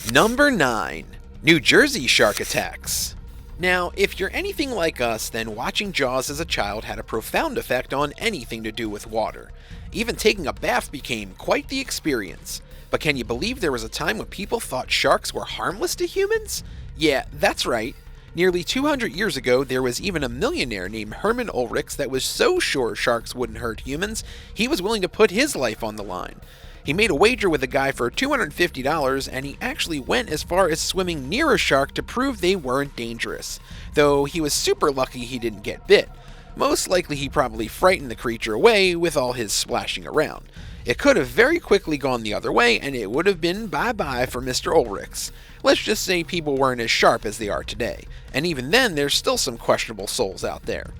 Number 9. New Jersey shark attacks. Now, if you're anything like us, then watching Jaws as a child had a profound effect on anything to do with water. Even taking a bath became quite the experience. But can you believe there was a time when people thought sharks were harmless to humans? Yeah, that's right. Nearly 200 years ago, there was even a millionaire named Herman Ulrichs that was so sure sharks wouldn't hurt humans, he was willing to put his life on the line. He made a wager with a guy for $250, and he actually went as far as swimming near a shark to prove they weren't dangerous. Though he was super lucky he didn't get bit. Most likely he probably frightened the creature away with all his splashing around. It could have very quickly gone the other way, and it would have been bye-bye for Mr. Ulrichs. Let's just say people weren't as sharp as they are today, and even then there's still some questionable souls out there.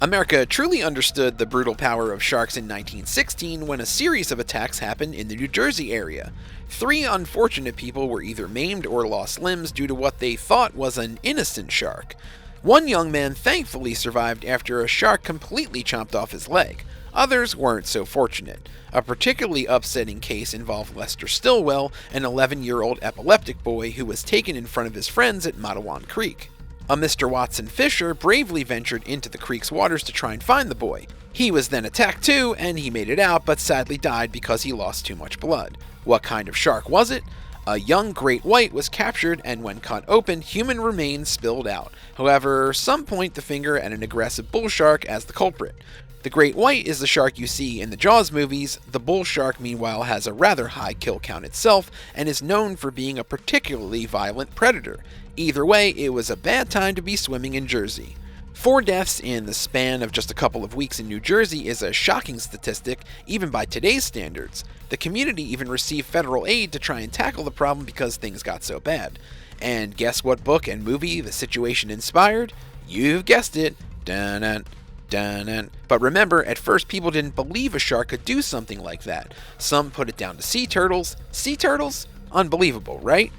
America truly understood the brutal power of sharks in 1916 when a series of attacks happened in the New Jersey area. 3 unfortunate people were either maimed or lost limbs due to what they thought was an innocent shark. One young man thankfully survived after a shark completely chomped off his leg. Others weren't so fortunate. A particularly upsetting case involved Lester Stillwell, an 11-year-old epileptic boy who was taken in front of his friends at Matawan Creek. A Mr. Watson Fisher bravely ventured into the creek's waters to try and find the boy. He was then attacked too, and he made it out, but sadly died because he lost too much blood. What kind of shark was it? A young great white was captured, and when cut open, human remains spilled out. However, some point the finger at an aggressive bull shark as the culprit. The great white is the shark you see in the Jaws movies. The bull shark, meanwhile, has a rather high kill count itself, and is known for being a particularly violent predator. Either way, it was a bad time to be swimming in Jersey. 4 deaths in the span of just a couple of weeks in New Jersey is a shocking statistic, even by today's standards. The community even received federal aid to try and tackle the problem because things got so bad. And guess what book and movie the situation inspired? You've guessed it. Dun-dun, dun-dun. But remember, at first people didn't believe a shark could do something like that. Some put it down to sea turtles. Sea turtles? Unbelievable, right?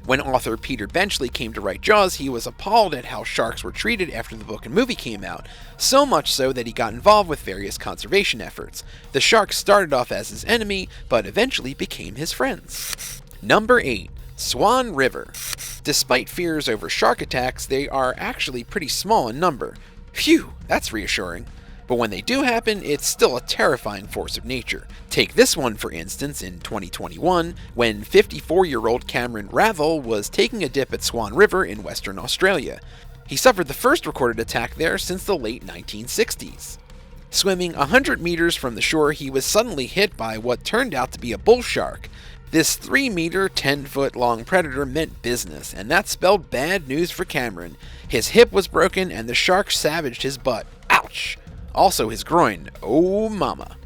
When author Peter Benchley came to write Jaws, he was appalled at how sharks were treated after the book and movie came out, so much so that he got involved with various conservation efforts. The sharks started off as his enemy, but eventually became his friends. Number 8. Swan River. Despite fears over shark attacks, they are actually pretty small in number. Phew, that's reassuring. But when they do happen, it's still a terrifying force of nature. Take this one, for instance, in 2021, when 54-year-old Cameron Rathel was taking a dip at Swan River in Western Australia. He suffered the first recorded attack there since the late 1960s. Swimming 100 meters from the shore, he was suddenly hit by what turned out to be a bull shark. This 3-meter, 10-foot-long predator meant business, and that spelled bad news for Cameron. His hip was broken, and the shark savaged his butt. Ouch! Also his groin. Oh mama.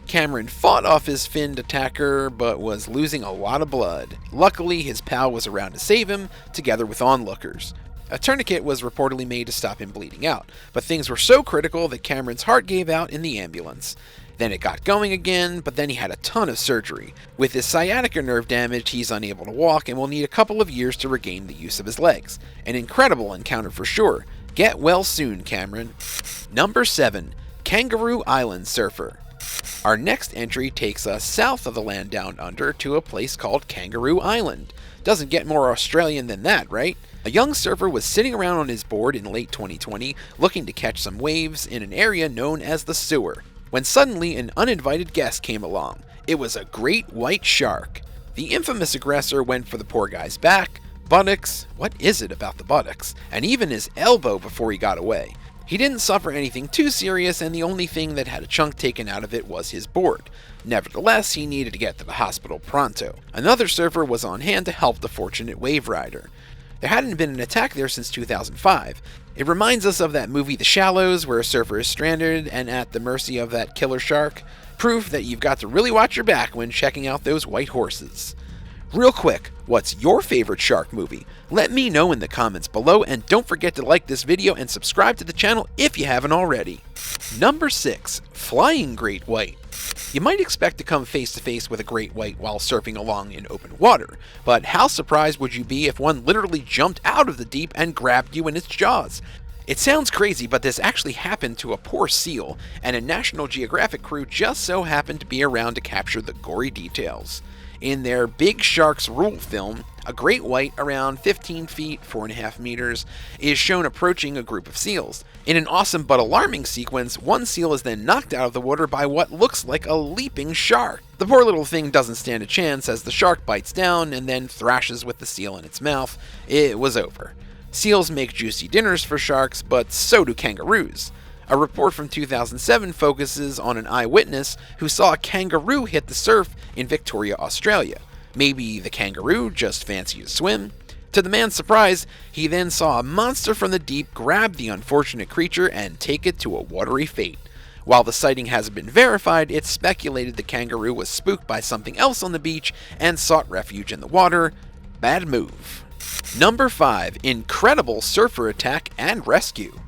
Cameron fought off his finned attacker, but was losing a lot of blood. Luckily, his pal was around to save him, together with onlookers. A tourniquet was reportedly made to stop him bleeding out, but things were so critical that Cameron's heart gave out in the ambulance. Then it got going again, but then he had a ton of surgery. With his sciatica nerve damaged, he's unable to walk and will need a couple of years to regain the use of his legs. An incredible encounter for sure. Get well soon, Cameron. Number 7. Kangaroo Island Surfer. Our next entry takes us south of the land down under to a place called Kangaroo Island. Doesn't get more Australian than that, right? A young surfer was sitting around on his board in late 2020 looking to catch some waves in an area known as the sewer, when suddenly an uninvited guest came along. It was a great white shark. The infamous aggressor went for the poor guy's back, buttocks, what is it about the buttocks, and even his elbow before he got away. He didn't suffer anything too serious, and the only thing that had a chunk taken out of it was his board. Nevertheless, he needed to get to the hospital pronto. Another surfer was on hand to help the fortunate wave rider. There hadn't been an attack there since 2005. It reminds us of that movie The Shallows, where a surfer is stranded and at the mercy of that killer shark. Proof that you've got to really watch your back when checking out those white horses. Real quick, what's your favorite shark movie? Let me know in the comments below, and don't forget to like this video and subscribe to the channel if you haven't already. Number 6. Flying Great White. You might expect to come face to face with a great white while surfing along in open water, but how surprised would you be if one literally jumped out of the deep and grabbed you in its jaws? It sounds crazy, but this actually happened to a poor seal, and a National Geographic crew just so happened to be around to capture the gory details. In their Big Sharks Rule film, A great white, around 15 feet, 4.5 meters, is shown approaching a group of seals. In an awesome but alarming sequence, one seal is then knocked out of the water by what looks like a leaping shark. The poor little thing doesn't stand a chance as the shark bites down and then thrashes with the seal in its mouth. It was over. Seals make juicy dinners for sharks, but so do kangaroos. A report from 2007 focuses on an eyewitness who saw a kangaroo hit the surf in Victoria, Australia. Maybe the kangaroo just fancied a swim? To the man's surprise, he then saw a monster from the deep grab the unfortunate creature and take it to a watery fate. While the sighting hasn't been verified, it's speculated the kangaroo was spooked by something else on the beach and sought refuge in the water. Bad move. Number 5. Incredible surfer attack and rescue.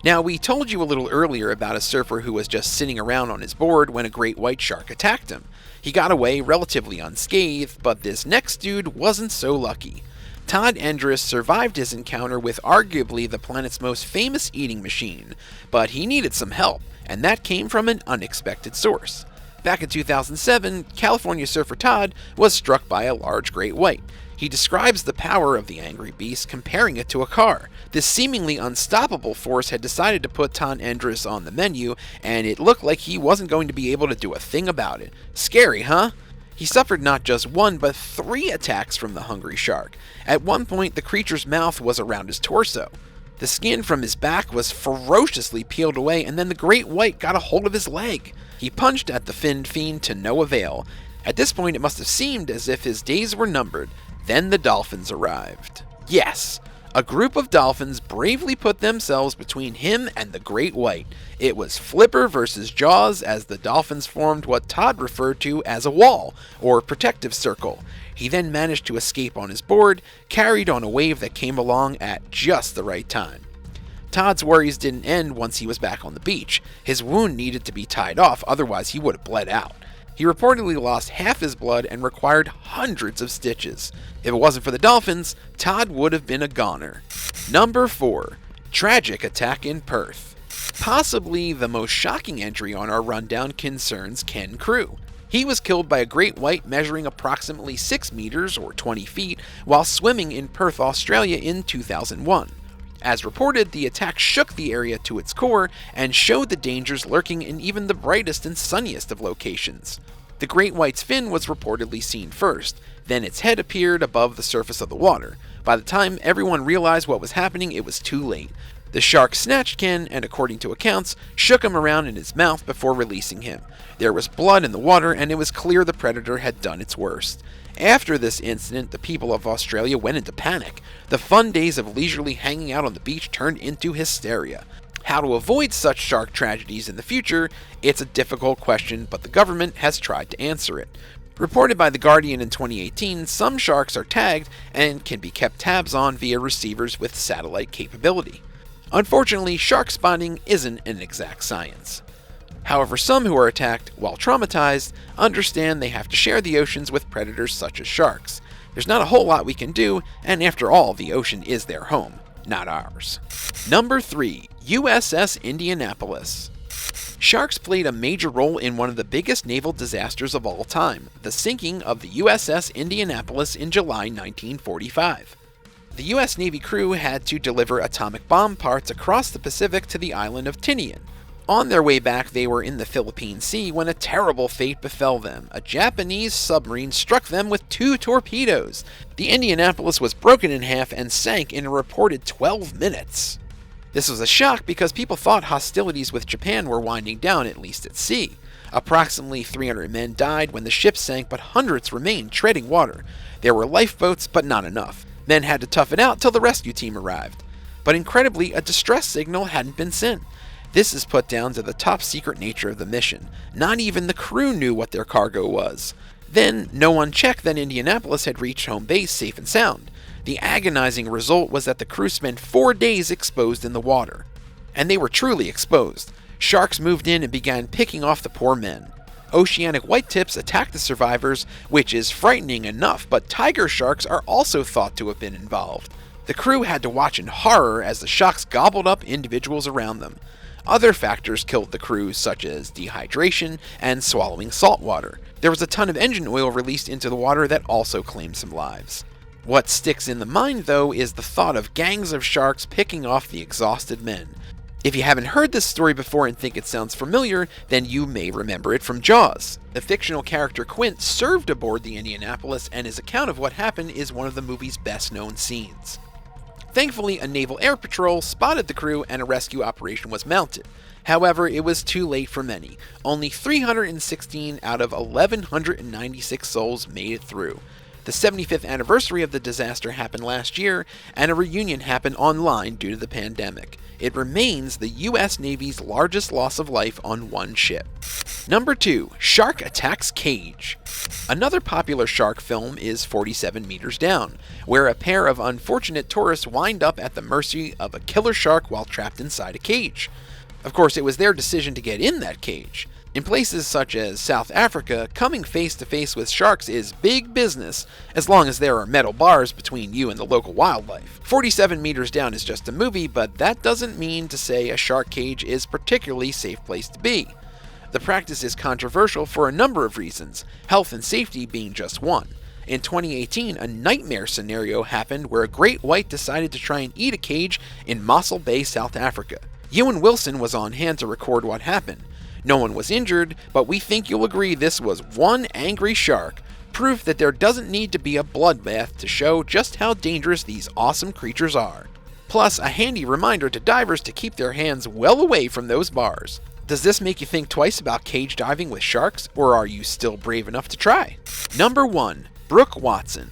Now, we told you a little earlier about a surfer who was just sitting around on his board when a great white shark attacked him. He got away relatively unscathed, but this next dude wasn't so lucky. Todd Angriest survived his encounter with arguably the planet's most famous eating machine, but he needed some help, and that came from an unexpected source. Back in 2007, California surfer Todd was struck by a large great white. He describes the power of the angry beast, comparing it to a car. This seemingly unstoppable force had decided to put Todd Angriest on the menu, and it looked like he wasn't going to be able to do a thing about it. Scary, huh? He suffered not just 1, but 3 attacks from the hungry shark. At one point, the creature's mouth was around his torso. The skin from his back was ferociously peeled away, and then the great white got a hold of his leg. He punched at the finned fiend to no avail. At this point, it must have seemed as if his days were numbered. Then the dolphins arrived. Yes, a group of dolphins bravely put themselves between him and the great white. It was Flipper versus Jaws as the dolphins formed what Todd referred to as a wall, or protective circle. He then managed to escape on his board, carried on a wave that came along at just the right time. Todd's worries didn't end once he was back on the beach. His wound needed to be tied off, otherwise he would have bled out. He reportedly lost half his blood and required hundreds of stitches. If it wasn't for the dolphins, Todd would have been a goner. Number 4. Tragic attack in Perth. Possibly the most shocking entry on our rundown concerns KANGAROO. He was killed by a great white measuring approximately 6 meters or 20 feet while swimming in Perth, Australia in 2001. As reported, the attack shook the area to its core and showed the dangers lurking in even the brightest and sunniest of locations. The great white's fin was reportedly seen first, then its head appeared above the surface of the water. By the time everyone realized what was happening, it was too late. The shark snatched Ken and, according to accounts, shook him around in his mouth before releasing him. There was blood in the water, and it was clear the predator had done its worst. After this incident, the people of Australia went into panic. The fun days of leisurely hanging out on the beach turned into hysteria. How to avoid such shark tragedies in the future? It's a difficult question, but the government has tried to answer it. Reported by The Guardian in 2018, some sharks are tagged and can be kept tabs on via receivers with satellite capability. Unfortunately, shark spotting isn't an exact science. However, some who are attacked, while traumatized, understand they have to share the oceans with predators such as sharks. There's not a whole lot we can do, and after all, the ocean is their home, not ours. Number 3. USS Indianapolis. Sharks played a major role in one of the biggest naval disasters of all time, the sinking of the USS Indianapolis in July 1945. The U.S. Navy crew had to deliver atomic bomb parts across the Pacific to the island of Tinian. On their way back, they were in the Philippine Sea when a terrible fate befell them. A Japanese submarine struck them with 2 torpedoes. The Indianapolis was broken in half and sank in a reported 12 minutes. This was a shock because people thought hostilities with Japan were winding down, at least at sea. Approximately 300 men died when the ship sank, but hundreds remained treading water. There were lifeboats, but not enough. Men had to tough it out till the rescue team arrived. But incredibly, a distress signal hadn't been sent. This is put down to the top-secret nature of the mission. Not even the crew knew what their cargo was. Then, no one checked that Indianapolis had reached home base safe and sound. The agonizing result was that the crew spent 4 days exposed in the water. And they were truly exposed. Sharks moved in and began picking off the poor men. Oceanic whitetips attacked the survivors, which is frightening enough, but tiger sharks are also thought to have been involved. The crew had to watch in horror as the sharks gobbled up individuals around them. Other factors killed the crew, such as dehydration and swallowing salt water. There was a ton of engine oil released into the water that also claimed some lives. What sticks in the mind, though, is the thought of gangs of sharks picking off the exhausted men. If you haven't heard this story before and think it sounds familiar, then you may remember it from Jaws. The fictional character Quint served aboard the Indianapolis, and his account of what happened is one of the movie's best-known scenes. Thankfully, a naval air patrol spotted the crew and a rescue operation was mounted. However, it was too late for many. Only 316 out of 1,196 souls made it through. The 75th anniversary of the disaster happened last year, and a reunion happened online due to the pandemic. It remains the U.S. Navy's largest loss of life on one ship. Number 2. Shark Attacks Cage. Another popular shark film is 47 Meters Down, where a pair of unfortunate tourists wind up at the mercy of a killer shark while trapped inside a cage. Of course, it was their decision to get in that cage. In places such as South Africa, coming face to face with sharks is big business, as long as there are metal bars between you and the local wildlife. 47 Meters Down is just a movie, but that doesn't mean to say a shark cage is a particularly safe place to be. The practice is controversial for a number of reasons, health and safety being just one. In 2018, a nightmare scenario happened where a great white decided to try and eat a cage in Mossel Bay, South Africa. Ewan Wilson was on hand to record what happened. No one was injured, but we think you'll agree this was one angry shark, proof that there doesn't need to be a bloodbath to show just how dangerous these awesome creatures are. Plus, a handy reminder to divers to keep their hands well away from those bars. Does this make you think twice about cage diving with sharks, or are you still brave enough to try? Number 1. Brook Watson.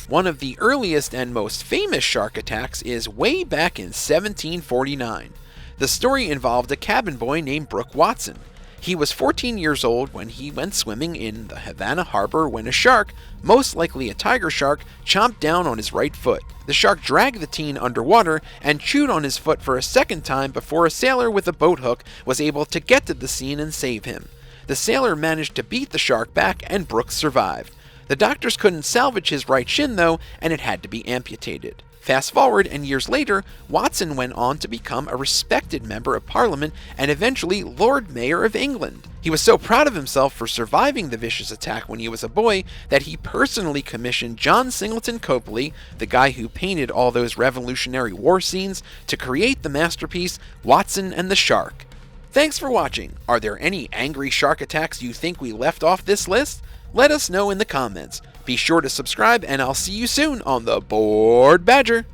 One of the earliest and most famous shark attacks is way back in 1749. The story involved a cabin boy named Brook Watson. He was 14 years old when he went swimming in the Havana harbor when a shark, most likely a tiger shark, chomped down on his right foot. The shark dragged the teen underwater and chewed on his foot for a second time before a sailor with a boat hook was able to get to the scene and save him. The sailor managed to beat the shark back and Brook survived. The doctors couldn't salvage his right shin though, and it had to be amputated. Fast forward, and years later, Watson went on to become a respected member of Parliament and eventually Lord Mayor of England. He was so proud of himself for surviving the vicious attack when he was a boy that he personally commissioned John Singleton Copley, the guy who painted all those Revolutionary War scenes, to create the masterpiece Watson and the Shark. Thanks for watching. Are there any angry shark attacks you think we left off this list? Let us know in the comments. Be sure to subscribe, and I'll see you soon on the Board Badger.